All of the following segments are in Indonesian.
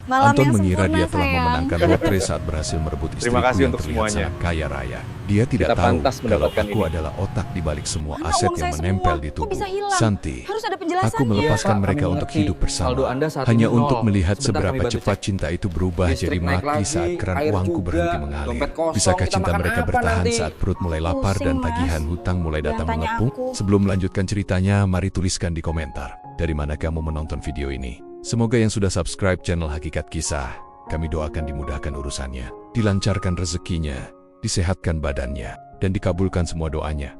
Malam Anton yang mengira sempurna, dia telah sayang. memenangkan lotre saat berhasil merebut istriku Terima kasih yang untuk terlihat semuanya. sangat kaya raya. Dia tidak Kita tahu pantas kalau mendapatkan aku ini. adalah otak di balik semua Mana aset uang yang saya menempel semua? di Kok tubuh. bisa hilang? Santi, Harus ada aku penjelasannya. melepaskan Pak, mereka kami untuk mengerti. hidup bersama. Saldo Anda saat Hanya ini untuk nol. melihat Sebentar seberapa kami bantu cepat cek. cinta itu berubah Listrik jadi naik mati lagi, saat keran air uangku juga, berhenti mengalir. dompet kosong, Bisakah kita cinta makan mereka apa bertahan nanti? saat perut mulai lapar Pusing, dan Mas. tagihan hutang mulai datang Jangan tanya mengepung? aku. Sebelum melanjutkan ceritanya, mari tuliskan di komentar dari mana kamu menonton video ini. Semoga yang sudah subscribe channel Hakikat Kisah, kami doakan dimudahkan urusannya, dilancarkan rezekinya, disehatkan badannya, dan dikabulkan semua doanya.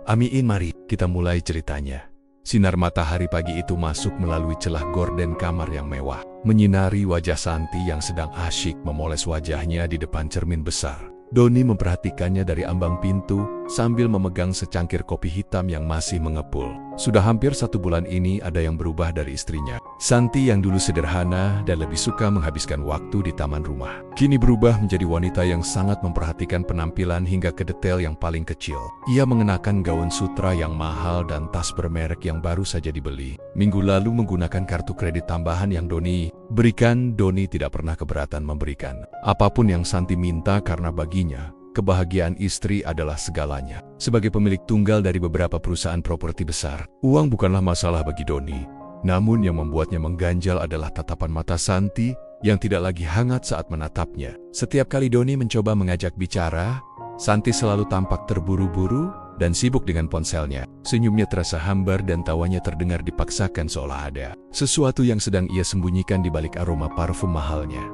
Amin. Mari kita mulai ceritanya. Sinar matahari pagi itu masuk melalui celah gorden kamar yang mewah, menyinari wajah Santi yang sedang asyik memoles wajahnya di depan cermin besar. Doni memperhatikannya dari ambang pintu sambil memegang secangkir kopi hitam yang masih mengepul. Sudah hampir 1 bulan ini ada yang berubah dari istrinya. Santi yang dulu sederhana dan lebih suka menghabiskan waktu di taman rumah, kini berubah menjadi wanita yang sangat memperhatikan penampilan hingga ke detail yang paling kecil. Ia mengenakan gaun sutra yang mahal dan tas bermerek yang baru saja dibeli. Minggu lalu menggunakan kartu kredit tambahan yang Doni berikan. Doni tidak pernah keberatan memberikan apapun yang Santi minta karena baginya kebahagiaan istri adalah segalanya. Sebagai pemilik tunggal dari beberapa perusahaan properti besar, uang bukanlah masalah bagi Doni. Namun yang membuatnya mengganjal adalah tatapan mata Santi yang tidak lagi hangat saat menatapnya. Setiap kali Doni mencoba mengajak bicara, Santi selalu tampak terburu-buru dan sibuk dengan ponselnya. Senyumnya terasa hambar dan tawanya terdengar dipaksakan seolah ada sesuatu yang sedang ia sembunyikan di balik aroma parfum mahalnya.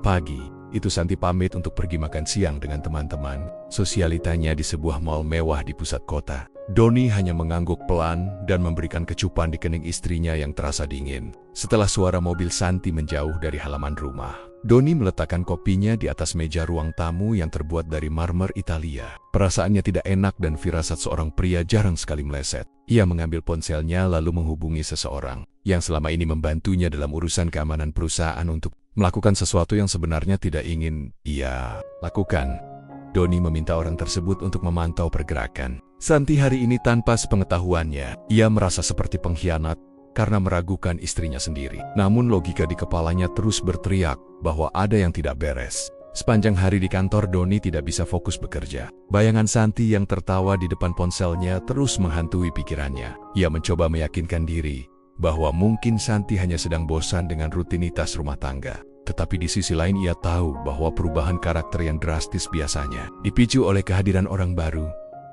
Pagi itu Santi pamit untuk pergi makan siang dengan teman-teman sosialitanya di sebuah mal mewah di pusat kota. Doni hanya mengangguk pelan dan memberikan kecupan di kening istrinya yang terasa dingin. Setelah suara mobil Santi menjauh dari halaman rumah, Doni meletakkan kopinya di atas meja ruang tamu yang terbuat dari marmer Italia. Perasaannya tidak enak dan firasat seorang pria jarang sekali meleset. Ia mengambil ponselnya lalu menghubungi seseorang yang selama ini membantunya dalam urusan keamanan perusahaan untuk melakukan sesuatu yang sebenarnya tidak ingin ia lakukan. Doni meminta orang tersebut untuk memantau pergerakan Santi hari ini tanpa sepengetahuannya. Ia merasa seperti pengkhianat karena meragukan istrinya sendiri. Namun logika di kepalanya terus berteriak bahwa ada yang tidak beres. Sepanjang hari di kantor, Doni tidak bisa fokus bekerja. Bayangan Santi yang tertawa di depan ponselnya terus menghantui pikirannya. Ia mencoba meyakinkan diri bahwa mungkin Santi hanya sedang bosan dengan rutinitas rumah tangga. Tetapi di sisi lain ia tahu bahwa perubahan karakter yang drastis biasanya dipicu oleh kehadiran orang baru.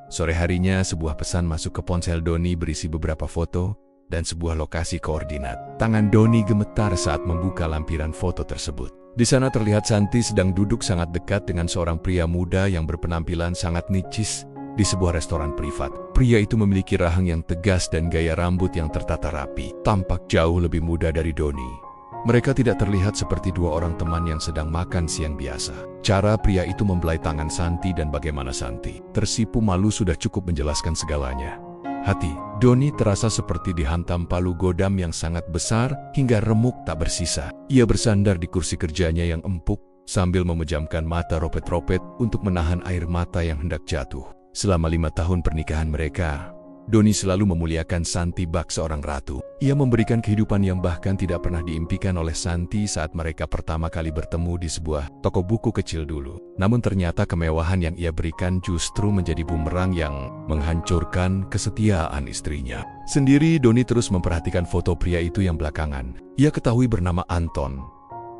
Sore harinya sebuah pesan masuk ke ponsel Doni berisi beberapa foto dan sebuah lokasi koordinat. Tangan Doni gemetar saat membuka lampiran foto tersebut. Di sana terlihat Santi sedang duduk sangat dekat dengan seorang pria muda yang berpenampilan sangat nicis di sebuah restoran privat. Pria itu memiliki rahang yang tegas dan gaya rambut yang tertata rapi. Tampak jauh lebih muda dari Doni. Mereka tidak terlihat seperti dua orang teman yang sedang makan siang biasa. Cara pria itu membelai tangan Santi dan bagaimana Santi tersipu malu sudah cukup menjelaskan segalanya. Hati Doni terasa seperti dihantam palu godam yang sangat besar hingga remuk tak bersisa. Ia bersandar di kursi kerjanya yang empuk sambil memejamkan mata ropet-ropet untuk menahan air mata yang hendak jatuh. Selama 5 tahun pernikahan mereka, Doni selalu memuliakan Santi bak seorang ratu. Ia memberikan kehidupan yang bahkan tidak pernah diimpikan oleh Santi saat mereka pertama kali bertemu di sebuah toko buku kecil dulu. Namun ternyata kemewahan yang ia berikan justru menjadi bumerang yang menghancurkan kesetiaan istrinya. Sendiri, Doni terus memperhatikan foto pria itu yang belakangan ia ketahui bernama Anton.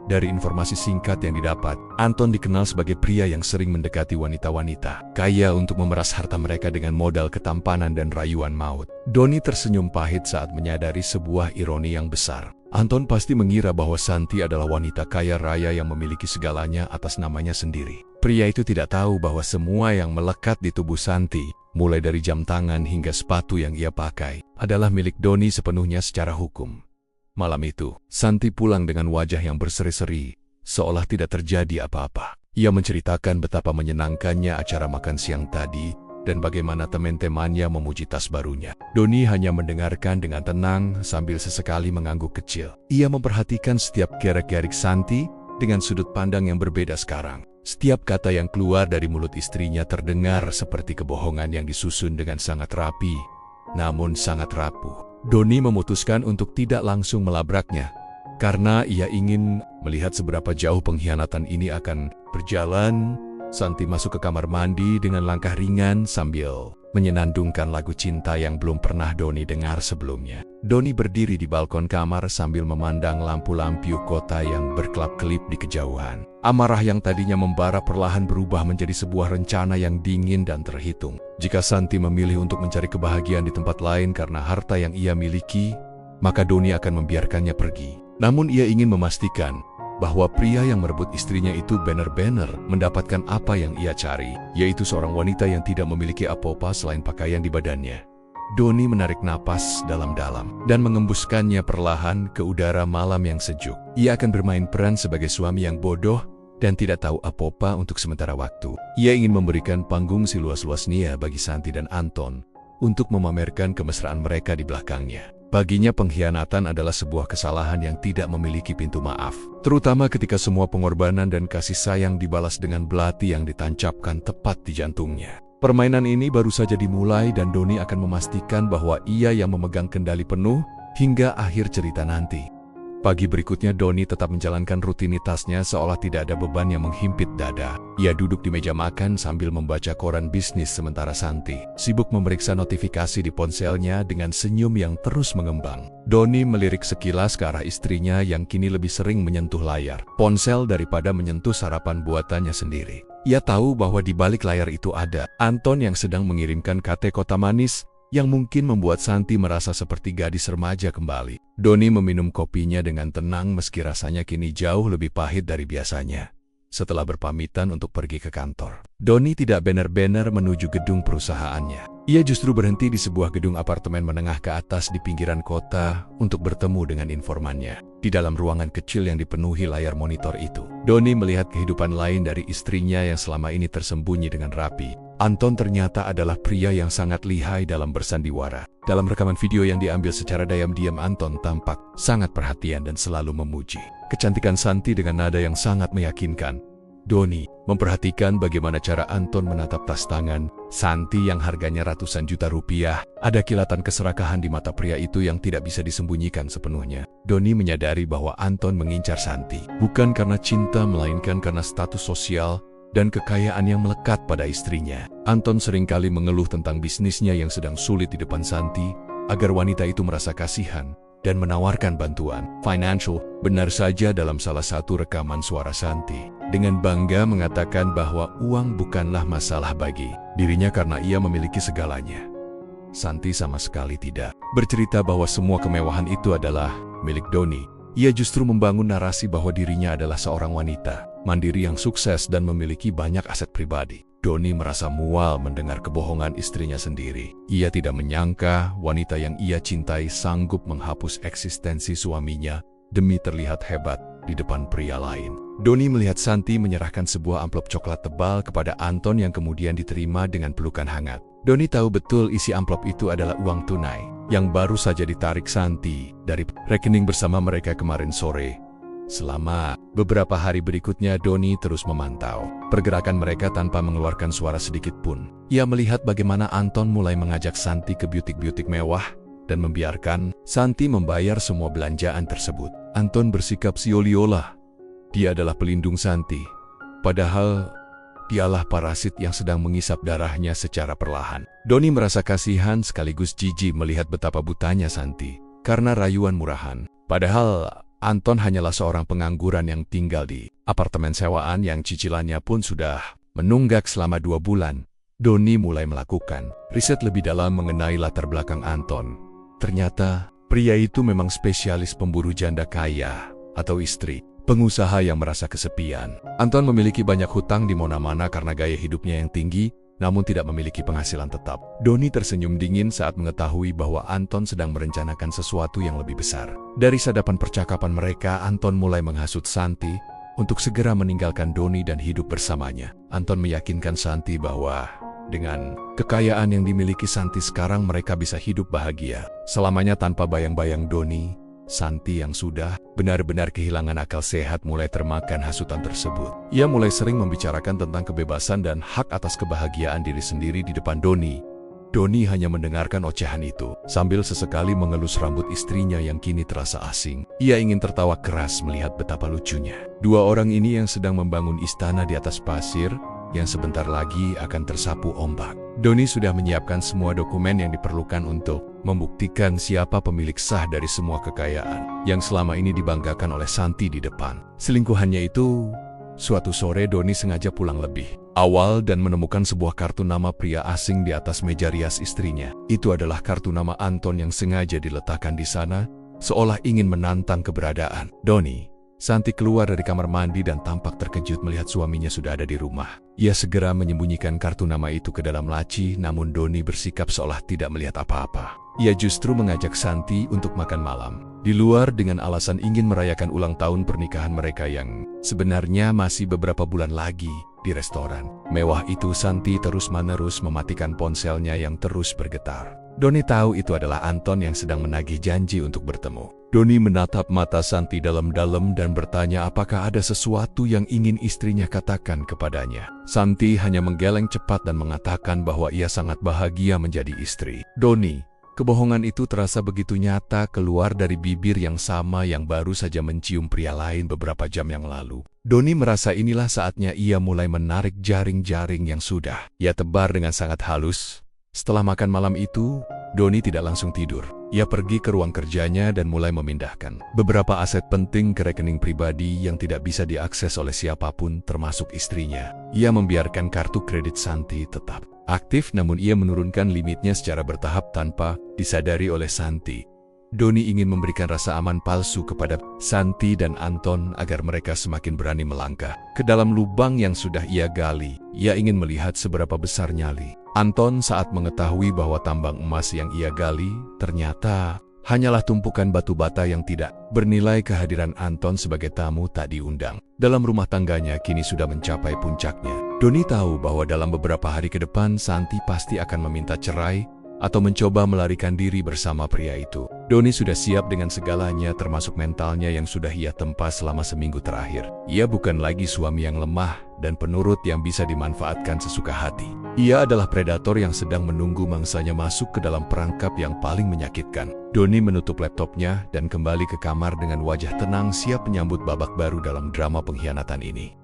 Dari informasi singkat yang didapat, Anton dikenal sebagai pria yang sering mendekati wanita-wanita kaya untuk memeras harta mereka dengan modal ketampanan dan rayuan maut. Doni tersenyum pahit saat menyadari sebuah ironi yang besar. Anton pasti mengira bahwa Santi adalah wanita kaya raya yang memiliki segalanya atas namanya sendiri. Pria itu tidak tahu bahwa semua yang melekat di tubuh Santi, mulai dari jam tangan hingga sepatu yang ia pakai, adalah milik Doni sepenuhnya secara hukum. Malam itu, Santi pulang dengan wajah yang berseri-seri, seolah tidak terjadi apa-apa. Ia menceritakan betapa menyenangkannya acara makan siang tadi, dan bagaimana teman-temannya memuji tas barunya. Doni hanya mendengarkan dengan tenang sambil sesekali mengangguk kecil. Ia memperhatikan setiap gerak-gerik Santi dengan sudut pandang yang berbeda sekarang. Setiap kata yang keluar dari mulut istrinya terdengar seperti kebohongan yang disusun dengan sangat rapi, namun sangat rapuh. Doni memutuskan untuk tidak langsung melabraknya. Karena ia ingin melihat seberapa jauh pengkhianatan ini akan berjalan, Santi masuk ke kamar mandi dengan langkah ringan sambil menyenandungkan lagu cinta yang belum pernah Doni dengar sebelumnya. Doni berdiri di balkon kamar sambil memandang lampu-lampu kota yang berkelap-kelip di kejauhan. Amarah yang tadinya membara perlahan berubah menjadi sebuah rencana yang dingin dan terhitung. Jika Santi memilih untuk mencari kebahagiaan di tempat lain karena harta yang ia miliki, maka Doni akan membiarkannya pergi. Namun ia ingin memastikan bahwa pria yang merebut istrinya itu benar-benar mendapatkan apa yang ia cari, yaitu seorang wanita yang tidak memiliki apa-apa selain pakaian di badannya. Doni menarik napas dalam-dalam dan mengembuskannya perlahan ke udara malam yang sejuk. Ia akan bermain peran sebagai suami yang bodoh dan tidak tahu apa-apa untuk sementara waktu. Ia ingin memberikan panggung seluas-luasnya bagi Santi dan Anton untuk memamerkan kemesraan mereka di belakangnya. Baginya pengkhianatan adalah sebuah kesalahan yang tidak memiliki pintu maaf, terutama ketika semua pengorbanan dan kasih sayang dibalas dengan belati yang ditancapkan tepat di jantungnya. Permainan ini baru saja dimulai dan Doni akan memastikan bahwa ia yang memegang kendali penuh hingga akhir cerita nanti. Pagi berikutnya Doni tetap menjalankan rutinitasnya seolah tidak ada beban yang menghimpit dada. Ia duduk di meja makan sambil membaca koran bisnis sementara Santi sibuk memeriksa notifikasi di ponselnya dengan senyum yang terus mengembang. Doni melirik sekilas ke arah istrinya yang kini lebih sering menyentuh layar ponsel daripada menyentuh sarapan buatannya sendiri. Ia tahu bahwa di balik layar itu ada Anton yang sedang mengirimkan kata-kata manis yang mungkin membuat Santi merasa seperti gadis remaja kembali. Doni meminum kopinya dengan tenang meski rasanya kini jauh lebih pahit dari biasanya. Setelah berpamitan untuk pergi ke kantor, Doni tidak benar-benar menuju gedung perusahaannya. Ia justru berhenti di sebuah gedung apartemen menengah ke atas di pinggiran kota untuk bertemu dengan informannya. Di dalam ruangan kecil yang dipenuhi layar monitor itu, Doni melihat kehidupan lain dari istrinya yang selama ini tersembunyi dengan rapi. Anton ternyata adalah pria yang sangat lihai dalam bersandiwara. Dalam rekaman video yang diambil secara diam-diam, Anton tampak sangat perhatian dan selalu memuji kecantikan Santi dengan nada yang sangat meyakinkan. Doni memperhatikan bagaimana cara Anton menatap tas tangan Santi yang harganya ratusan juta rupiah. Ada kilatan keserakahan di mata pria itu yang tidak bisa disembunyikan sepenuhnya. Doni menyadari bahwa Anton mengincar Santi bukan karena cinta melainkan karena status sosial dan kekayaan yang melekat pada istrinya. Anton seringkali mengeluh tentang bisnisnya yang sedang sulit di depan Santi agar wanita itu merasa kasihan dan menawarkan bantuan financial. Benar saja dalam salah satu rekaman suara Santi dengan bangga mengatakan bahwa uang bukanlah masalah bagi dirinya karena ia memiliki segalanya. Santi sama sekali tidak bercerita bahwa semua kemewahan itu adalah milik Doni. Ia justru membangun narasi bahwa dirinya adalah seorang wanita mandiri yang sukses dan memiliki banyak aset pribadi. Doni merasa mual mendengar kebohongan istrinya sendiri. Ia tidak menyangka wanita yang ia cintai sanggup menghapus eksistensi suaminya demi terlihat hebat di depan pria lain. Doni melihat Santi menyerahkan sebuah amplop coklat tebal kepada Anton yang kemudian diterima dengan pelukan hangat. Doni tahu betul isi amplop itu adalah uang tunai yang baru saja ditarik Santi dari rekening bersama mereka kemarin sore. Selama beberapa hari berikutnya, Doni terus memantau pergerakan mereka tanpa mengeluarkan suara sedikit pun. Ia melihat bagaimana Anton mulai mengajak Santi ke butik-butik mewah dan membiarkan Santi membayar semua belanjaan tersebut. Anton bersikap siola-olah. Dia adalah pelindung Santi, padahal dialah parasit yang sedang mengisap darahnya secara perlahan. Doni merasa kasihan sekaligus jijik melihat betapa butanya Santi karena rayuan murahan. Padahal Anton hanyalah seorang pengangguran yang tinggal di apartemen sewaan yang cicilannya pun sudah menunggak selama 2 bulan. Doni mulai melakukan riset lebih dalam mengenai latar belakang Anton. Ternyata pria itu memang spesialis pemburu janda kaya atau istri pengusaha yang merasa kesepian. Anton memiliki banyak hutang di mana-mana karena gaya hidupnya yang tinggi, namun tidak memiliki penghasilan tetap. Doni tersenyum dingin saat mengetahui bahwa Anton sedang merencanakan sesuatu yang lebih besar. Dari sadapan percakapan mereka, Anton mulai menghasut Santi untuk segera meninggalkan Doni dan hidup bersamanya. Anton meyakinkan Santi bahwa dengan kekayaan yang dimiliki Santi sekarang mereka bisa hidup bahagia selamanya tanpa bayang-bayang Doni. Santi yang sudah benar-benar kehilangan akal sehat mulai termakan hasutan tersebut. Ia mulai sering membicarakan tentang kebebasan dan hak atas kebahagiaan diri sendiri di depan Doni. Doni hanya mendengarkan ocehan itu, sambil sesekali mengelus rambut istrinya yang kini terasa asing. Ia ingin tertawa keras melihat betapa lucunya. Dua orang ini yang sedang membangun istana di atas pasir, yang sebentar lagi akan tersapu ombak. Doni sudah menyiapkan semua dokumen yang diperlukan untuk membuktikan siapa pemilik sah dari semua kekayaan yang selama ini dibanggakan oleh Santi di depan. Selingkuhannya itu, suatu sore Doni sengaja pulang lebih awal dan menemukan sebuah kartu nama pria asing di atas meja rias istrinya. Itu adalah kartu nama Anton yang sengaja diletakkan di sana, seolah ingin menantang keberadaan Doni. Santi keluar dari kamar mandi dan tampak terkejut melihat suaminya sudah ada di rumah. Ia segera menyembunyikan kartu nama itu ke dalam laci, namun Doni bersikap seolah tidak melihat apa-apa. Ia justru mengajak Santi untuk makan malam di luar dengan alasan ingin merayakan ulang tahun pernikahan mereka yang sebenarnya masih beberapa bulan lagi. Di restoran mewah itu, Santi terus-menerus mematikan ponselnya yang terus bergetar. Doni tahu itu adalah Anton yang sedang menagih janji untuk bertemu. Doni menatap mata Santi dalam-dalam dan bertanya apakah ada sesuatu yang ingin istrinya katakan kepadanya. Santi hanya menggeleng cepat dan mengatakan bahwa ia sangat bahagia menjadi istri Doni. Kebohongan itu terasa begitu nyata keluar dari bibir yang sama yang baru saja mencium pria lain beberapa jam yang lalu. Doni merasa inilah saatnya ia mulai menarik jaring-jaring yang sudah ia tebar dengan sangat halus. Setelah makan malam itu, Doni tidak langsung tidur. Ia pergi ke ruang kerjanya dan mulai memindahkan beberapa aset penting ke rekening pribadi yang tidak bisa diakses oleh siapapun termasuk istrinya. Ia membiarkan kartu kredit Santi tetap aktif, namun ia menurunkan limitnya secara bertahap tanpa disadari oleh Santi. Doni ingin memberikan rasa aman palsu kepada Santi dan Anton agar mereka semakin berani melangkah ke dalam lubang yang sudah ia gali. Ia ingin melihat seberapa besar nyali Anton saat mengetahui bahwa tambang emas yang ia gali ternyata hanyalah tumpukan batu bata yang tidak bernilai. Kehadiran Anton sebagai tamu tak diundang dalam rumah tangganya kini sudah mencapai puncaknya. Doni tahu bahwa dalam beberapa hari ke depan Santi pasti akan meminta cerai atau mencoba melarikan diri bersama pria itu. Doni sudah siap dengan segalanya termasuk mentalnya yang sudah ia tempa selama seminggu terakhir. Ia bukan lagi suami yang lemah dan penurut yang bisa dimanfaatkan sesuka hati. Ia adalah predator yang sedang menunggu mangsanya masuk ke dalam perangkap yang paling menyakitkan. Doni menutup laptopnya dan kembali ke kamar dengan wajah tenang siap menyambut babak baru dalam drama pengkhianatan ini.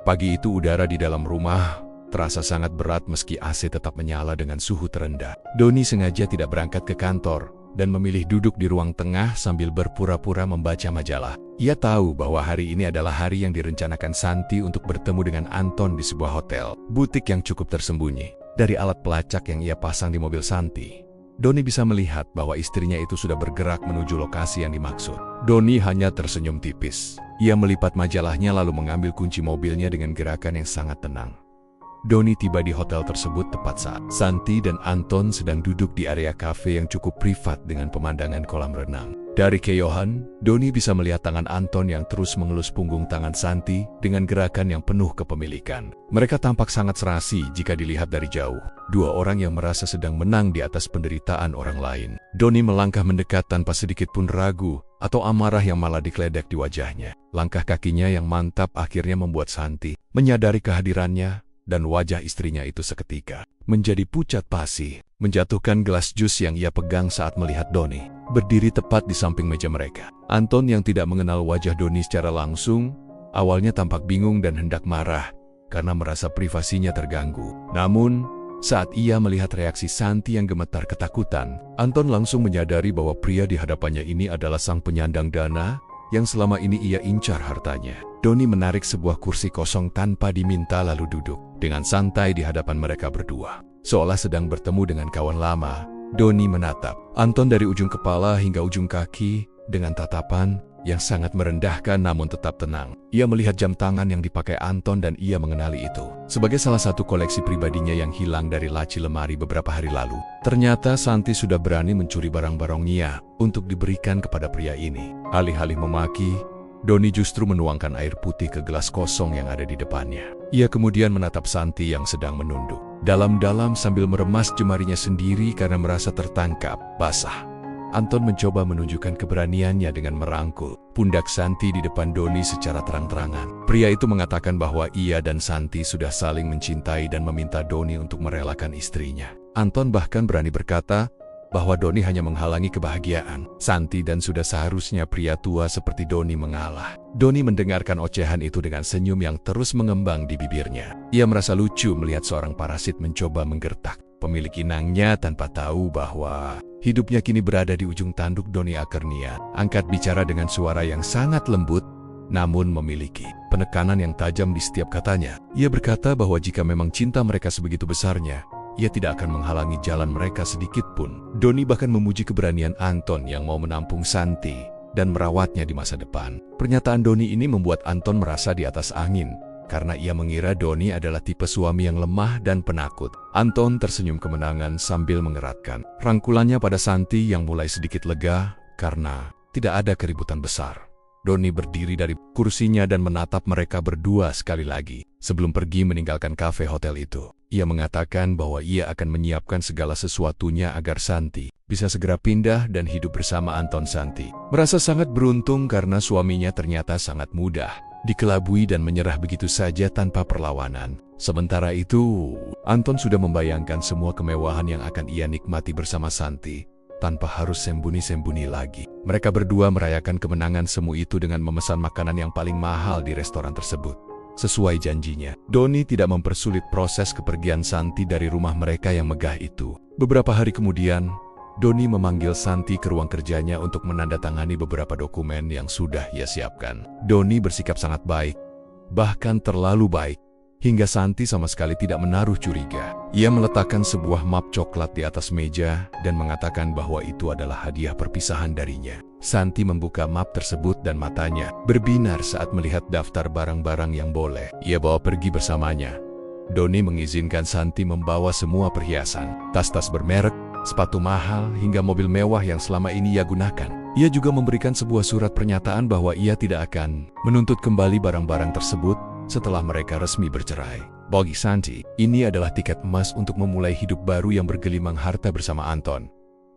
Pagi itu udara di dalam rumah terasa sangat berat meski AC tetap menyala dengan suhu terendah. Doni sengaja tidak berangkat ke kantor dan memilih duduk di ruang tengah sambil berpura-pura membaca majalah. Ia tahu bahwa hari ini adalah hari yang direncanakan Santi untuk bertemu dengan Anton di sebuah hotel butik yang cukup tersembunyi. Dari alat pelacak yang ia pasang di mobil Santi, Doni bisa melihat bahwa istrinya itu sudah bergerak menuju lokasi yang dimaksud. Doni hanya tersenyum tipis. Ia melipat majalahnya lalu mengambil kunci mobilnya dengan gerakan yang sangat tenang. Doni tiba di hotel tersebut tepat saat Santi dan Anton sedang duduk di area kafe yang cukup privat dengan pemandangan kolam renang. Dari kejauhan, Doni bisa melihat tangan Anton yang terus mengelus punggung tangan Santi dengan gerakan yang penuh kepemilikan. Mereka tampak sangat serasi jika dilihat dari jauh. Dua orang yang merasa sedang menang di atas penderitaan orang lain. Doni melangkah mendekat tanpa sedikit pun ragu atau amarah yang malah dikledek di wajahnya. Langkah kakinya yang mantap akhirnya membuat Santi menyadari kehadirannya. Dan wajah istrinya itu seketika menjadi pucat pasi, menjatuhkan gelas jus yang ia pegang saat melihat Doni berdiri tepat di samping meja mereka. Anton yang tidak mengenal wajah Doni secara langsung, awalnya tampak bingung dan hendak marah karena merasa privasinya terganggu. Namun, saat ia melihat reaksi Santi yang gemetar ketakutan, Anton langsung menyadari bahwa pria di hadapannya ini adalah sang penyandang dana yang selama ini ia incar hartanya. Doni menarik sebuah kursi kosong tanpa diminta lalu duduk dengan santai di hadapan mereka berdua. Seolah sedang bertemu dengan kawan lama, Doni menatap Anton dari ujung kepala hingga ujung kaki dengan tatapan yang sangat merendahkan namun tetap tenang. Ia melihat jam tangan yang dipakai Anton dan ia mengenali itu sebagai salah satu koleksi pribadinya yang hilang dari laci lemari beberapa hari lalu. Ternyata Santi sudah berani mencuri barang-barangnya untuk diberikan kepada pria ini. Alih-alih memaki, Doni justru menuangkan air putih ke gelas kosong yang ada di depannya. Ia kemudian menatap Santi yang sedang menunduk dalam-dalam sambil meremas jemarinya sendiri karena merasa tertangkap basah. Anton mencoba menunjukkan keberaniannya dengan merangkul pundak Santi di depan Doni secara terang-terangan. Pria itu mengatakan bahwa ia dan Santi sudah saling mencintai dan meminta Doni untuk merelakan istrinya. Anton bahkan berani berkata bahwa Doni hanya menghalangi kebahagiaan Santi dan sudah seharusnya pria tua seperti Doni mengalah. Doni mendengarkan ocehan itu dengan senyum yang terus mengembang di bibirnya. Ia merasa lucu melihat seorang parasit mencoba menggertak pemilik inangnya tanpa tahu bahwa hidupnya kini berada di ujung tanduk. Doni akhirnya angkat bicara dengan suara yang sangat lembut, namun memiliki penekanan yang tajam di setiap katanya. Ia berkata bahwa jika memang cinta mereka sebegitu besarnya, ia tidak akan menghalangi jalan mereka sedikit pun. Doni bahkan memuji keberanian Anton yang mau menampung Santi dan merawatnya di masa depan. Pernyataan Doni ini membuat Anton merasa di atas angin, karena ia mengira Doni adalah tipe suami yang lemah dan penakut. Anton tersenyum kemenangan sambil mengeratkan rangkulannya pada Santi yang mulai sedikit lega karena tidak ada keributan besar. Doni berdiri dari kursinya dan menatap mereka berdua sekali lagi. Sebelum pergi meninggalkan kafe hotel itu, ia mengatakan bahwa ia akan menyiapkan segala sesuatunya agar Santi bisa segera pindah dan hidup bersama Anton. Santi merasa sangat beruntung karena suaminya ternyata sangat mudah dikelabui dan menyerah begitu saja tanpa perlawanan. Sementara itu, Anton sudah membayangkan semua kemewahan yang akan ia nikmati bersama Santi tanpa harus sembunyi-sembunyi lagi. Mereka berdua merayakan kemenangan semu itu dengan memesan makanan yang paling mahal di restoran tersebut. Sesuai janjinya, Doni tidak mempersulit proses kepergian Santi dari rumah mereka yang megah itu. Beberapa hari kemudian, Doni memanggil Santi ke ruang kerjanya untuk menandatangani beberapa dokumen yang sudah ia siapkan. Doni bersikap sangat baik, bahkan terlalu baik, hingga Santi sama sekali tidak menaruh curiga. Ia meletakkan sebuah map coklat di atas meja dan mengatakan bahwa itu adalah hadiah perpisahan darinya. Santi membuka map tersebut dan matanya berbinar saat melihat daftar barang-barang yang boleh ia bawa pergi bersamanya. Doni mengizinkan Santi membawa semua perhiasan, tas-tas bermerek, sepatu mahal, hingga mobil mewah yang selama ini ia gunakan. Ia juga memberikan sebuah surat pernyataan bahwa ia tidak akan menuntut kembali barang-barang tersebut setelah mereka resmi bercerai. Bagi Santi, ini adalah tiket emas untuk memulai hidup baru yang bergelimang harta bersama Anton.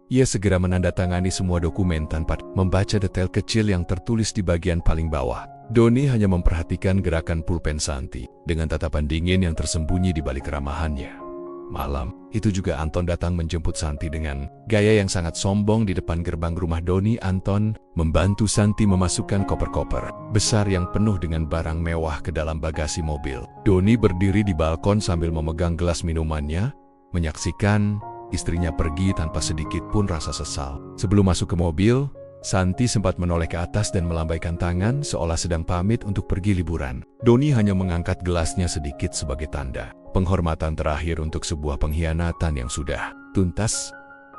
Ia segera menandatangani semua dokumen tanpa membaca detail kecil yang tertulis di bagian paling bawah. Doni hanya memperhatikan gerakan pulpen Santi dengan tatapan dingin yang tersembunyi di balik keramahannya. Malam itu juga Anton datang menjemput Santi dengan gaya yang sangat sombong di depan gerbang rumah Doni. Anton membantu Santi memasukkan koper-koper besar yang penuh dengan barang mewah ke dalam bagasi mobil. Doni berdiri di balkon sambil memegang gelas minumannya, menyaksikan istrinya pergi tanpa sedikit pun rasa sesal. Sebelum masuk ke mobil, Santi sempat menoleh ke atas dan melambaikan tangan seolah sedang pamit untuk pergi liburan. Doni hanya mengangkat gelasnya sedikit sebagai tanda penghormatan terakhir untuk sebuah pengkhianatan yang sudah tuntas.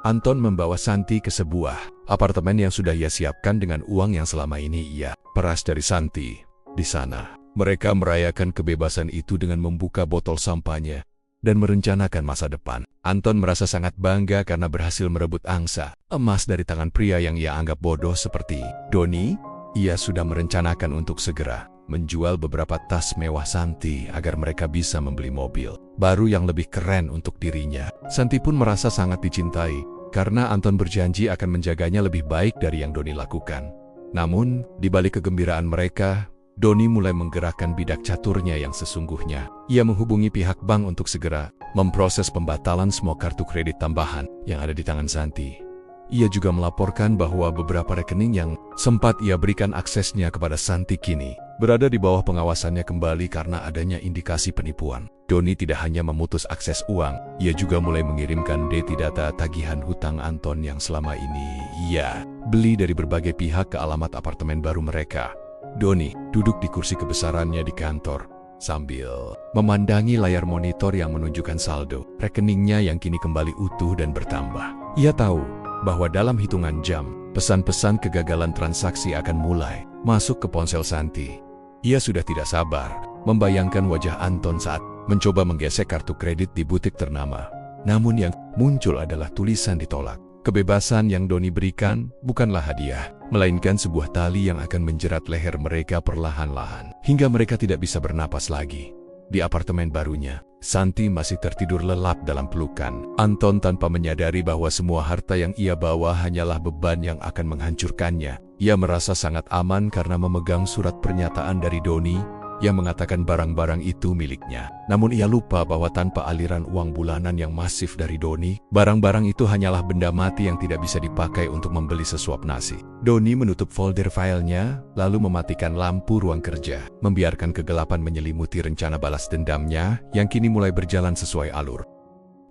Anton membawa Santi ke sebuah apartemen yang sudah ia siapkan dengan uang yang selama ini ia peras dari Santi. Di sana, mereka merayakan kebebasan itu dengan membuka botol sampahnya dan merencanakan masa depan. Anton merasa sangat bangga karena berhasil merebut angsa emas dari tangan pria yang ia anggap bodoh seperti Doni. Ia sudah merencanakan untuk segera menjual beberapa tas mewah Santi agar mereka bisa membeli mobil baru yang lebih keren untuk dirinya. Santi pun merasa sangat dicintai karena Anton berjanji akan menjaganya lebih baik dari yang Doni lakukan. Namun, di balik kegembiraan mereka, Doni mulai menggerakkan bidak caturnya yang sesungguhnya. Ia menghubungi pihak bank untuk segera memproses pembatalan semua kartu kredit tambahan yang ada di tangan Santi. Ia juga melaporkan bahwa beberapa rekening yang sempat ia berikan aksesnya kepada Santi kini berada di bawah pengawasannya kembali karena adanya indikasi penipuan. Doni tidak hanya memutus akses uang, ia juga mulai mengirimkan data tagihan hutang Anton yang selama ini ia beli dari berbagai pihak ke alamat apartemen baru mereka. Doni duduk di kursi kebesarannya di kantor sambil memandangi layar monitor yang menunjukkan saldo rekeningnya yang kini kembali utuh dan bertambah. Ia tahu bahwa dalam hitungan jam, pesan-pesan kegagalan transaksi akan mulai masuk ke ponsel Santi. Ia sudah tidak sabar membayangkan wajah Anton saat mencoba menggesek kartu kredit di butik ternama. Namun yang muncul adalah tulisan ditolak. Kebebasan yang Doni berikan bukanlah hadiah, melainkan sebuah tali yang akan menjerat leher mereka perlahan-lahan, hingga mereka tidak bisa bernapas lagi. Di apartemen barunya, Santi masih tertidur lelap dalam pelukan Anton tanpa menyadari bahwa semua harta yang ia bawa hanyalah beban yang akan menghancurkannya. Ia merasa sangat aman karena memegang surat pernyataan dari Doni Ia mengatakan barang-barang itu miliknya. Namun ia lupa bahwa tanpa aliran uang bulanan yang masif dari Doni, barang-barang itu hanyalah benda mati yang tidak bisa dipakai untuk membeli sesuap nasi. Doni menutup folder filenya, lalu mematikan lampu ruang kerja, membiarkan kegelapan menyelimuti rencana balas dendamnya yang kini mulai berjalan sesuai alur.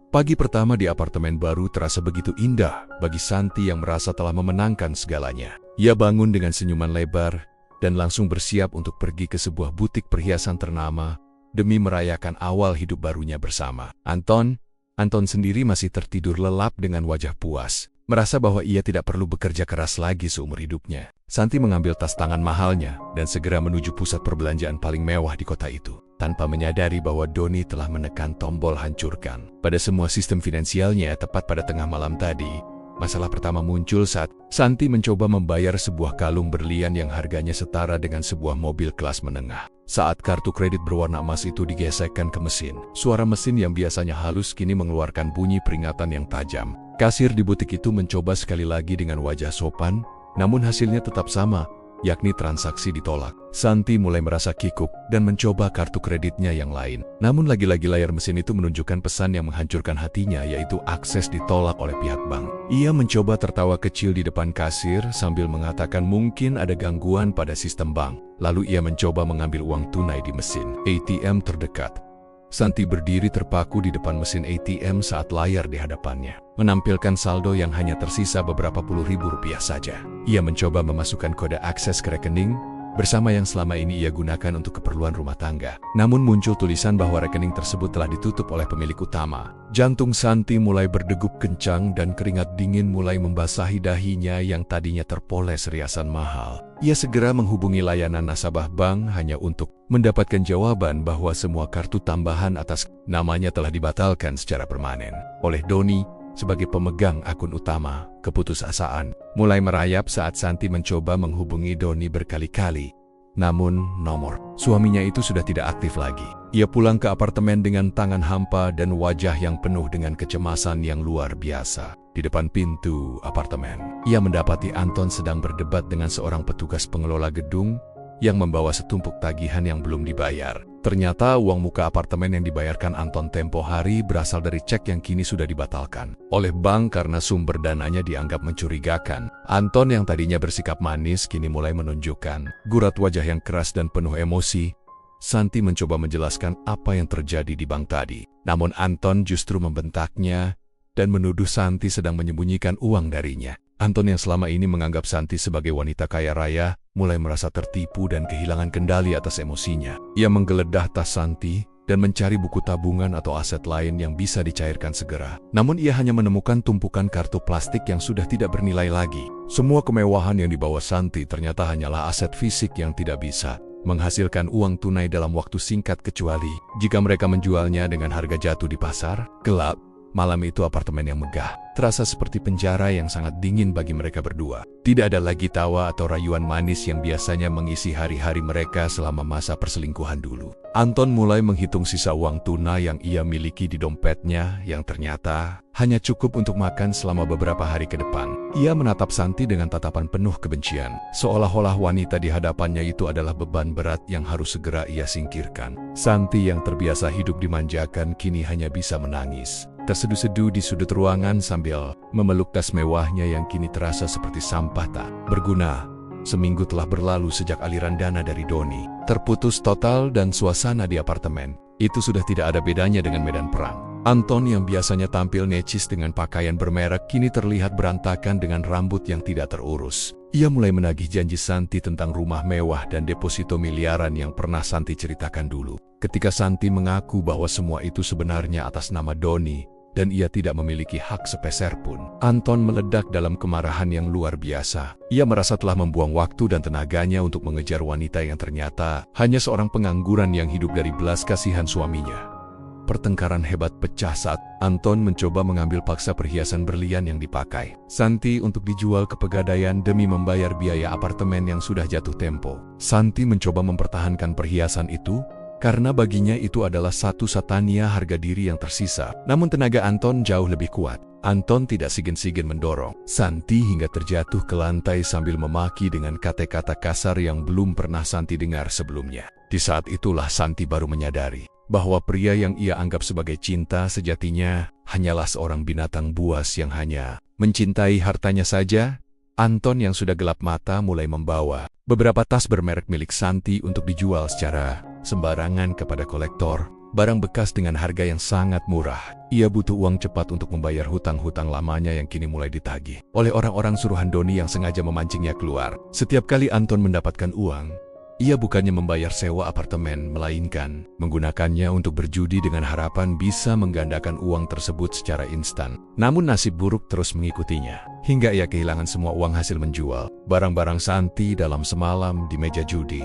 Pagi pertama di apartemen baru terasa begitu indah bagi Santi yang merasa telah memenangkan segalanya. Ia bangun dengan senyuman lebar dan langsung bersiap untuk pergi ke sebuah butik perhiasan ternama demi merayakan awal hidup barunya bersama. Anton sendiri masih tertidur lelap dengan wajah puas, merasa bahwa ia tidak perlu bekerja keras lagi seumur hidupnya. Santi mengambil tas tangan mahalnya dan segera menuju pusat perbelanjaan paling mewah di kota itu, tanpa menyadari bahwa Doni telah menekan tombol hancurkan pada semua sistem finansialnya tepat pada tengah malam tadi. Masalah pertama muncul saat Santi mencoba membayar sebuah kalung berlian yang harganya setara dengan sebuah mobil kelas menengah. Saat kartu kredit berwarna emas itu digesekkan ke mesin, suara mesin yang biasanya halus kini mengeluarkan bunyi peringatan yang tajam. Kasir di butik itu mencoba sekali lagi dengan wajah sopan, namun hasilnya tetap sama, yakni transaksi ditolak. Santi mulai merasa kikuk dan mencoba kartu kreditnya yang lain. Namun lagi-lagi layar mesin itu menunjukkan pesan yang menghancurkan hatinya, yaitu akses ditolak oleh pihak bank. Ia mencoba tertawa kecil di depan kasir sambil mengatakan mungkin ada gangguan pada sistem bank. Lalu ia mencoba mengambil uang tunai di mesin ATM terdekat. Santi berdiri terpaku di depan mesin ATM saat layar di hadapannya menampilkan saldo yang hanya tersisa beberapa puluh ribu rupiah saja. Ia mencoba memasukkan kode akses ke rekening bersama yang selama ini ia gunakan untuk keperluan rumah tangga. Namun muncul tulisan bahwa rekening tersebut telah ditutup oleh pemilik utama. Jantung Santi mulai berdegup kencang dan keringat dingin mulai membasahi dahinya yang tadinya terpoles riasan mahal. Ia segera menghubungi layanan nasabah bank hanya untuk mendapatkan jawaban bahwa semua kartu tambahan atas namanya telah dibatalkan secara permanen oleh Doni. Sebagai pemegang akun utama, keputusasaan mulai merayap saat Santi mencoba menghubungi Doni berkali-kali. Namun, nomor suaminya itu sudah tidak aktif lagi. Ia pulang ke apartemen dengan tangan hampa dan wajah yang penuh dengan kecemasan yang luar biasa. Di depan pintu apartemen, ia mendapati Anton sedang berdebat dengan seorang petugas pengelola gedung yang membawa setumpuk tagihan yang belum dibayar. Ternyata uang muka apartemen yang dibayarkan Anton tempo hari berasal dari cek yang kini sudah dibatalkan oleh bank karena sumber dananya dianggap mencurigakan. Anton yang tadinya bersikap manis kini mulai menunjukkan gurat wajah yang keras dan penuh emosi. Santi mencoba menjelaskan apa yang terjadi di bank tadi. Namun Anton justru membentaknya dan menuduh Santi sedang menyembunyikan uang darinya. Anton yang selama ini menganggap Santi sebagai wanita kaya raya, mulai merasa tertipu dan kehilangan kendali atas emosinya. Ia menggeledah tas Santi dan mencari buku tabungan atau aset lain yang bisa dicairkan segera. Namun ia hanya menemukan tumpukan kartu plastik yang sudah tidak bernilai lagi. Semua kemewahan yang dibawa Santi ternyata hanyalah aset fisik yang tidak bisa menghasilkan uang tunai dalam waktu singkat kecuali jika mereka menjualnya dengan harga jatuh di pasar gelap. Malam itu apartemen yang megah terasa seperti penjara yang sangat dingin bagi mereka berdua. Tidak ada lagi tawa atau rayuan manis yang biasanya mengisi hari-hari mereka selama masa perselingkuhan dulu. Anton mulai menghitung sisa uang tunai yang ia miliki di dompetnya yang ternyata hanya cukup untuk makan selama beberapa hari ke depan. Ia menatap Santi dengan tatapan penuh kebencian, seolah-olah wanita di hadapannya itu adalah beban berat yang harus segera ia singkirkan. Santi yang terbiasa hidup dimanjakan kini hanya bisa menangis, terseduh-seduh di sudut ruangan sambil memeluk tas mewahnya yang kini terasa seperti sampah tak berguna. Seminggu telah berlalu sejak aliran dana dari Doni terputus total dan suasana di apartemen itu sudah tidak ada bedanya dengan medan perang. Anton yang biasanya tampil necis dengan pakaian bermerek kini terlihat berantakan dengan rambut yang tidak terurus. Ia mulai menagih janji Santi tentang rumah mewah dan deposito miliaran yang pernah Santi ceritakan dulu. Ketika Santi mengaku bahwa semua itu sebenarnya atas nama Doni dan ia tidak memiliki hak sepeser pun, Anton meledak dalam kemarahan yang luar biasa. Ia merasa telah membuang waktu dan tenaganya untuk mengejar wanita yang ternyata hanya seorang pengangguran yang hidup dari belas kasihan suaminya. Pertengkaran hebat pecah saat Anton mencoba mengambil paksa perhiasan berlian yang dipakai Santi untuk dijual ke Pegadaian demi membayar biaya apartemen yang sudah jatuh tempo. Santi mencoba mempertahankan perhiasan itu, karena baginya itu adalah satu-satunya harga diri yang tersisa. Namun tenaga Anton jauh lebih kuat. Anton tidak segan-segan mendorong Santi hingga terjatuh ke lantai sambil memaki dengan kata-kata kasar yang belum pernah Santi dengar sebelumnya. Di saat itulah Santi baru menyadari bahwa pria yang ia anggap sebagai cinta sejatinya hanyalah seorang binatang buas yang hanya mencintai hartanya saja. Anton yang sudah gelap mata mulai membawa beberapa tas bermerek milik Santi untuk dijual secara sembarangan kepada kolektor. Barang bekas dengan harga yang sangat murah. Ia butuh uang cepat untuk membayar hutang-hutang lamanya yang kini mulai ditagih oleh orang-orang suruhan Doni yang sengaja memancingnya keluar. Setiap kali Anton mendapatkan uang, ia bukannya membayar sewa apartemen, melainkan menggunakannya untuk berjudi dengan harapan bisa menggandakan uang tersebut secara instan. Namun nasib buruk terus mengikutinya, hingga ia kehilangan semua uang hasil menjual barang-barang Santi dalam semalam di meja judi.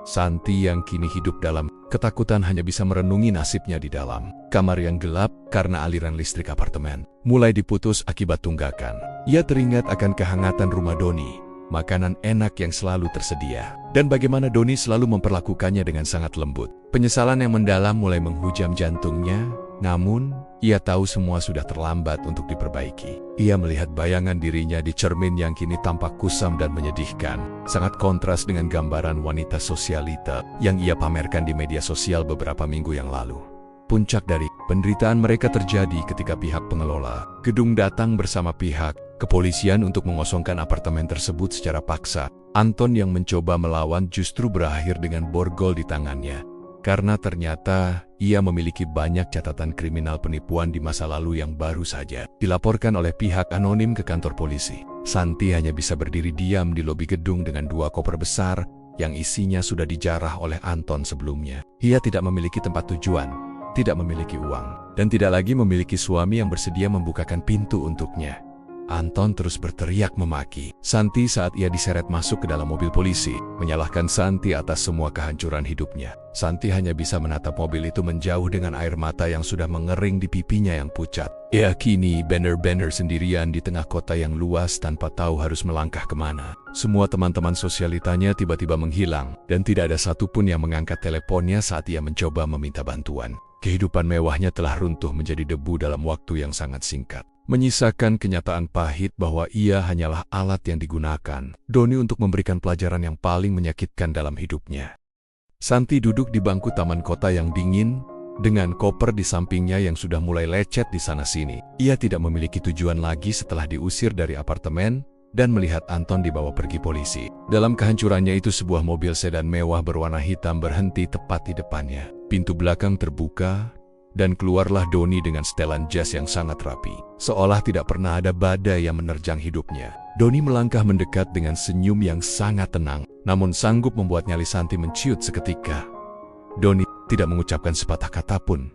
Santi yang kini hidup dalam ketakutan hanya bisa merenungi nasibnya di dalam kamar yang gelap karena aliran listrik apartemen mulai diputus akibat tunggakan. Ia teringat akan kehangatan rumah Doni, makanan enak yang selalu tersedia, dan bagaimana Doni selalu memperlakukannya dengan sangat lembut. Penyesalan yang mendalam mulai menghujam jantungnya, namun ia tahu semua sudah terlambat untuk diperbaiki. Ia melihat bayangan dirinya di cermin yang kini tampak kusam dan menyedihkan, sangat kontras dengan gambaran wanita sosialita yang ia pamerkan di media sosial beberapa minggu yang lalu. Puncak dari penderitaan mereka terjadi ketika pihak pengelola gedung datang bersama pihak kepolisian untuk mengosongkan apartemen tersebut secara paksa. Anton yang mencoba melawan justru berakhir dengan borgol di tangannya, karena ternyata ia memiliki banyak catatan kriminal penipuan di masa lalu yang baru saja dilaporkan oleh pihak anonim ke kantor polisi. Santi hanya bisa berdiri diam di lobi gedung dengan 2 koper besar yang isinya sudah dijarah oleh Anton sebelumnya. Ia tidak memiliki tempat tujuan, tidak memiliki uang, dan tidak lagi memiliki suami yang bersedia membukakan pintu untuknya. Anton terus berteriak memaki Santi saat ia diseret masuk ke dalam mobil polisi, menyalahkan Santi atas semua kehancuran hidupnya. Santi hanya bisa menatap mobil itu menjauh dengan air mata yang sudah mengering di pipinya yang pucat. Ia kini benar-benar sendirian di tengah kota yang luas tanpa tahu harus melangkah kemana. Semua teman-teman sosialitanya tiba-tiba menghilang, dan tidak ada satupun yang mengangkat teleponnya saat ia mencoba meminta bantuan. Kehidupan mewahnya telah runtuh menjadi debu dalam waktu yang sangat singkat, menyisakan kenyataan pahit bahwa ia hanyalah alat yang digunakan Doni untuk memberikan pelajaran yang paling menyakitkan dalam hidupnya. Santi duduk di bangku taman kota yang dingin, dengan koper di sampingnya yang sudah mulai lecet di sana-sini. Ia tidak memiliki tujuan lagi setelah diusir dari apartemen dan melihat Anton dibawa pergi polisi. Dalam kehancurannya itu, sebuah mobil sedan mewah berwarna hitam berhenti tepat di depannya. Pintu belakang terbuka, dan keluarlah Doni dengan setelan jas yang sangat rapi. Seolah tidak pernah ada badai yang menerjang hidupnya. Doni melangkah mendekat dengan senyum yang sangat tenang, namun sanggup membuat nyali Santi menciut seketika. Doni tidak mengucapkan sepatah kata pun,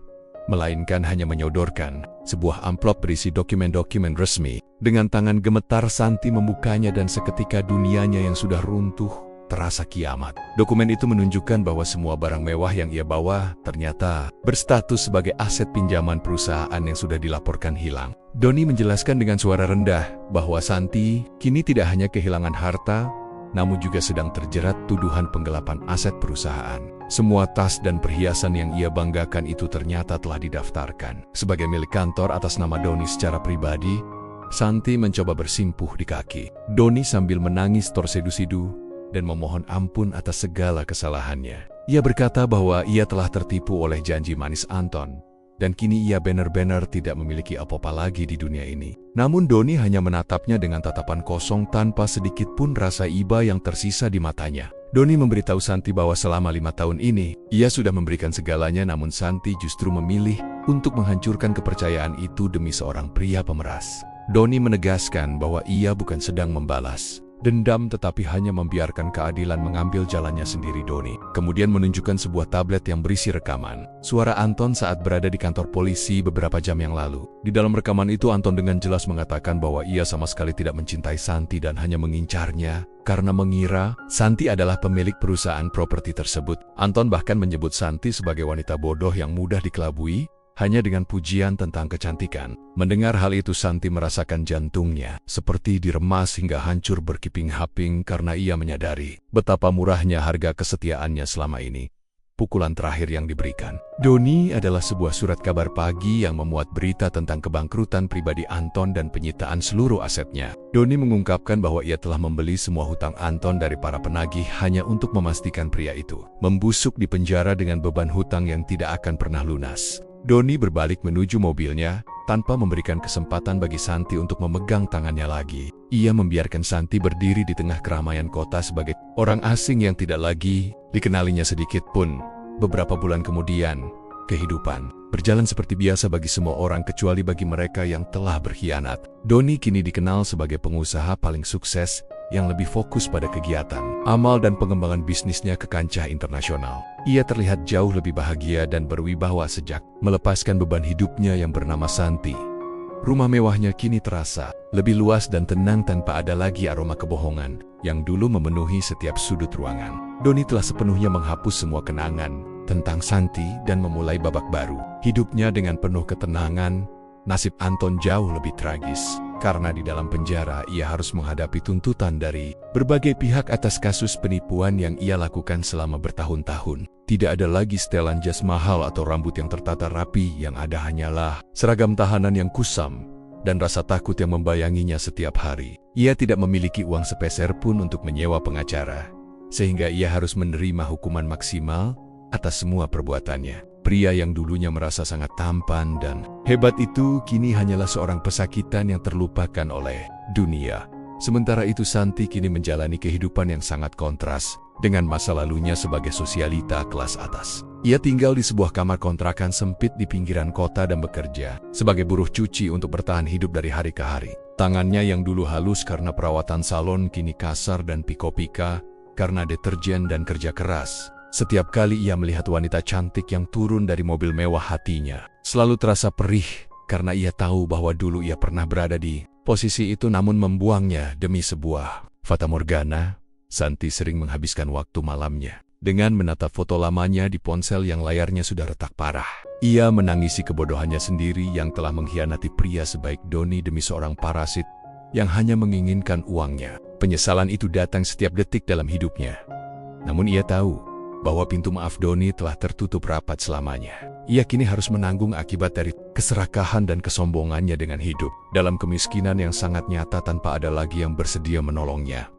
melainkan hanya menyodorkan sebuah amplop berisi dokumen-dokumen resmi. Dengan tangan gemetar Santi membukanya dan seketika dunianya yang sudah runtuh terasa kiamat. Dokumen itu menunjukkan bahwa semua barang mewah yang ia bawa ternyata berstatus sebagai aset pinjaman perusahaan yang sudah dilaporkan hilang. Doni menjelaskan dengan suara rendah bahwa Santi kini tidak hanya kehilangan harta, namun juga sedang terjerat tuduhan penggelapan aset perusahaan. Semua tas dan perhiasan yang ia banggakan itu ternyata telah didaftarkan sebagai milik kantor atas nama Doni secara pribadi. Santi mencoba bersimpuh di kaki Doni sambil menangis tersedu-sedu dan memohon ampun atas segala kesalahannya. Ia berkata bahwa ia telah tertipu oleh janji manis Anton, dan kini ia benar-benar tidak memiliki apa-apa lagi di dunia ini. Namun Doni hanya menatapnya dengan tatapan kosong tanpa sedikit pun rasa iba yang tersisa di matanya. Doni memberitahu Santi bahwa selama 5 tahun ini, ia sudah memberikan segalanya, namun Santi justru memilih untuk menghancurkan kepercayaan itu demi seorang pria pemeras. Doni menegaskan bahwa ia bukan sedang membalas dendam, tetapi hanya membiarkan keadilan mengambil jalannya sendiri. Doni kemudian menunjukkan sebuah tablet yang berisi rekaman suara Anton saat berada di kantor polisi beberapa jam yang lalu. Di dalam rekaman itu, Anton dengan jelas mengatakan bahwa ia sama sekali tidak mencintai Santi dan hanya mengincarnya karena mengira Santi adalah pemilik perusahaan properti tersebut. Anton bahkan menyebut Santi sebagai wanita bodoh yang mudah dikelabui hanya dengan pujian tentang kecantikan. Mendengar hal itu, Santi merasakan jantungnya seperti diremas hingga hancur berkeping-keping karena ia menyadari betapa murahnya harga kesetiaannya selama ini. pukulan terakhir yang diberikan. Doni adalah sebuah surat kabar pagi yang memuat berita tentang kebangkrutan pribadi Anton dan penyitaan seluruh asetnya. Doni mengungkapkan bahwa ia telah membeli semua hutang Anton dari para penagih hanya untuk memastikan pria itu membusuk di penjara dengan beban hutang yang tidak akan pernah lunas. Doni berbalik menuju mobilnya, tanpa memberikan kesempatan bagi Santi untuk memegang tangannya lagi. Ia membiarkan Santi berdiri di tengah keramaian kota sebagai orang asing yang tidak lagi dikenalinya sedikit pun. Beberapa bulan kemudian, kehidupan berjalan seperti biasa bagi semua orang kecuali bagi mereka yang telah berkhianat. Doni kini dikenal sebagai pengusaha paling sukses yang lebih fokus pada kegiatan, amal dan pengembangan bisnisnya ke kancah internasional. Ia terlihat jauh lebih bahagia dan berwibawa sejak melepaskan beban hidupnya yang bernama Santi. Rumah mewahnya kini terasa lebih luas dan tenang tanpa ada lagi aroma kebohongan yang dulu memenuhi setiap sudut ruangan. Doni telah sepenuhnya menghapus semua kenangan tentang Santi dan memulai babak baru. Hidupnya dengan penuh ketenangan. Nasib Anton jauh lebih tragis, karena di dalam penjara ia harus menghadapi tuntutan dari berbagai pihak atas kasus penipuan yang ia lakukan selama bertahun-tahun. Tidak ada lagi setelan jas mahal atau rambut yang tertata rapi, yang ada hanyalah seragam tahanan yang kusam dan rasa takut yang membayanginya setiap hari. Ia tidak memiliki uang sepeser pun untuk menyewa pengacara, sehingga ia harus menerima hukuman maksimal atas semua perbuatannya. Pria yang dulunya merasa sangat tampan dan hebat itu kini hanyalah seorang pesakitan yang terlupakan oleh dunia. Sementara itu Santi kini menjalani kehidupan yang sangat kontras dengan masa lalunya sebagai sosialita kelas atas. Ia tinggal di sebuah kamar kontrakan sempit di pinggiran kota dan bekerja sebagai buruh cuci untuk bertahan hidup dari hari ke hari. Tangannya yang dulu halus karena perawatan salon kini kasar dan piko-pika karena deterjen dan kerja keras. Setiap kali ia melihat wanita cantik yang turun dari mobil mewah, hatinya selalu terasa perih karena ia tahu bahwa dulu ia pernah berada di posisi itu namun membuangnya demi sebuah fatamorgana. Santi sering menghabiskan waktu malamnya dengan menatap foto lamanya di ponsel yang layarnya sudah retak parah. Ia menangisi kebodohannya sendiri yang telah mengkhianati pria sebaik Doni demi seorang parasit yang hanya menginginkan uangnya. Penyesalan itu datang setiap detik dalam hidupnya. Namun ia tahu bahwa pintu maaf Doni telah tertutup rapat selamanya. Ia kini harus menanggung akibat dari keserakahan dan kesombongannya dengan hidup dalam kemiskinan yang sangat nyata tanpa ada lagi yang bersedia menolongnya.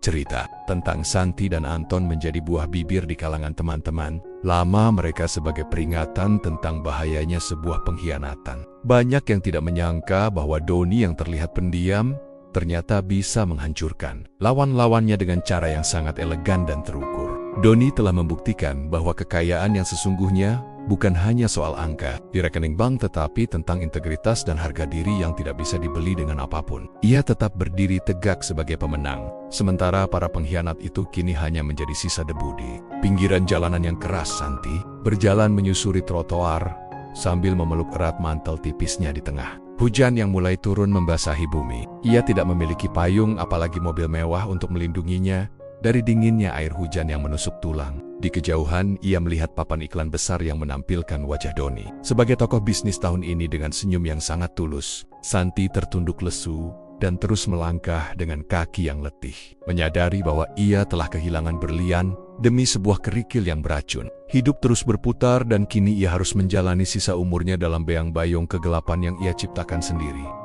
Cerita tentang Santi dan Anton menjadi buah bibir di kalangan teman-teman lama mereka sebagai peringatan tentang bahayanya sebuah pengkhianatan. Banyak yang tidak menyangka bahwa Doni yang terlihat pendiam ternyata bisa menghancurkan lawan-lawannya dengan cara yang sangat elegan dan terukur. Doni telah membuktikan bahwa kekayaan yang sesungguhnya bukan hanya soal angka di rekening bank tetapi tentang integritas dan harga diri yang tidak bisa dibeli dengan apapun. Ia tetap berdiri tegak sebagai pemenang, sementara para pengkhianat itu kini hanya menjadi sisa debu di pinggiran jalanan yang keras. Santi berjalan menyusuri trotoar sambil memeluk erat mantel tipisnya di tengah hujan yang mulai turun membasahi bumi. Ia tidak memiliki payung apalagi mobil mewah untuk melindunginya dari dinginnya air hujan yang menusuk tulang. Di kejauhan, ia melihat papan iklan besar yang menampilkan wajah Doni sebagai tokoh bisnis tahun ini dengan senyum yang sangat tulus. Santi tertunduk lesu dan terus melangkah dengan kaki yang letih, menyadari bahwa ia telah kehilangan berlian demi sebuah kerikil yang beracun. Hidup terus berputar dan kini ia harus menjalani sisa umurnya dalam beang-bayung kegelapan yang ia ciptakan sendiri.